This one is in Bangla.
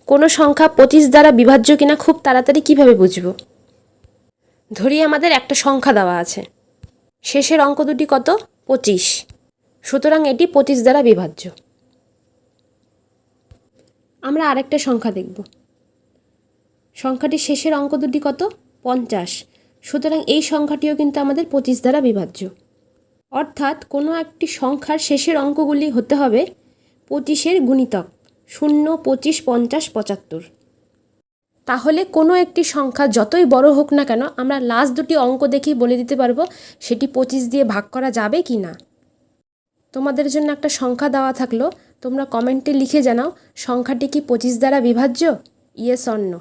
কোনো সংখ্যা 25 দ্বারা বিভাজ্য কিনা খুব তাড়াতাড়ি কিভাবে বুঝব? ধরি আমাদের একটা সংখ্যা দেওয়া আছে, শেষের অঙ্ক দুটি কত? 25, সুতরাং এটি 25 দ্বারা বিভাজ্য। আমরা আরেকটা সংখ্যা দেখব, সংখ্যাটির শেষের অঙ্ক দুটি কত? 50, সুতরাং এই সংখ্যাটিও কিন্তু আমাদের 25 দ্বারা বিভাজ্য। অর্থাৎ কোনো একটি সংখ্যার শেষের অঙ্কগুলি হতে হবে 25-এর গুণিতক, 0, 25, 50, 75। তাহলে কোনো একটি সংখ্যা যতই বড় হোক না কেন আমরা লাস্ট দুটি অঙ্ক দেখেই বলে দিতে পারবো সেটি 25 দিয়ে ভাগ করা যাবে কি না। তোমাদের জন্য একটা সংখ্যা দেওয়া থাকলো, তোমরা কমেন্টে লিখে জানাও সংখ্যাটি কি 25 দ্বারা বিভাজ্য? Yes or no.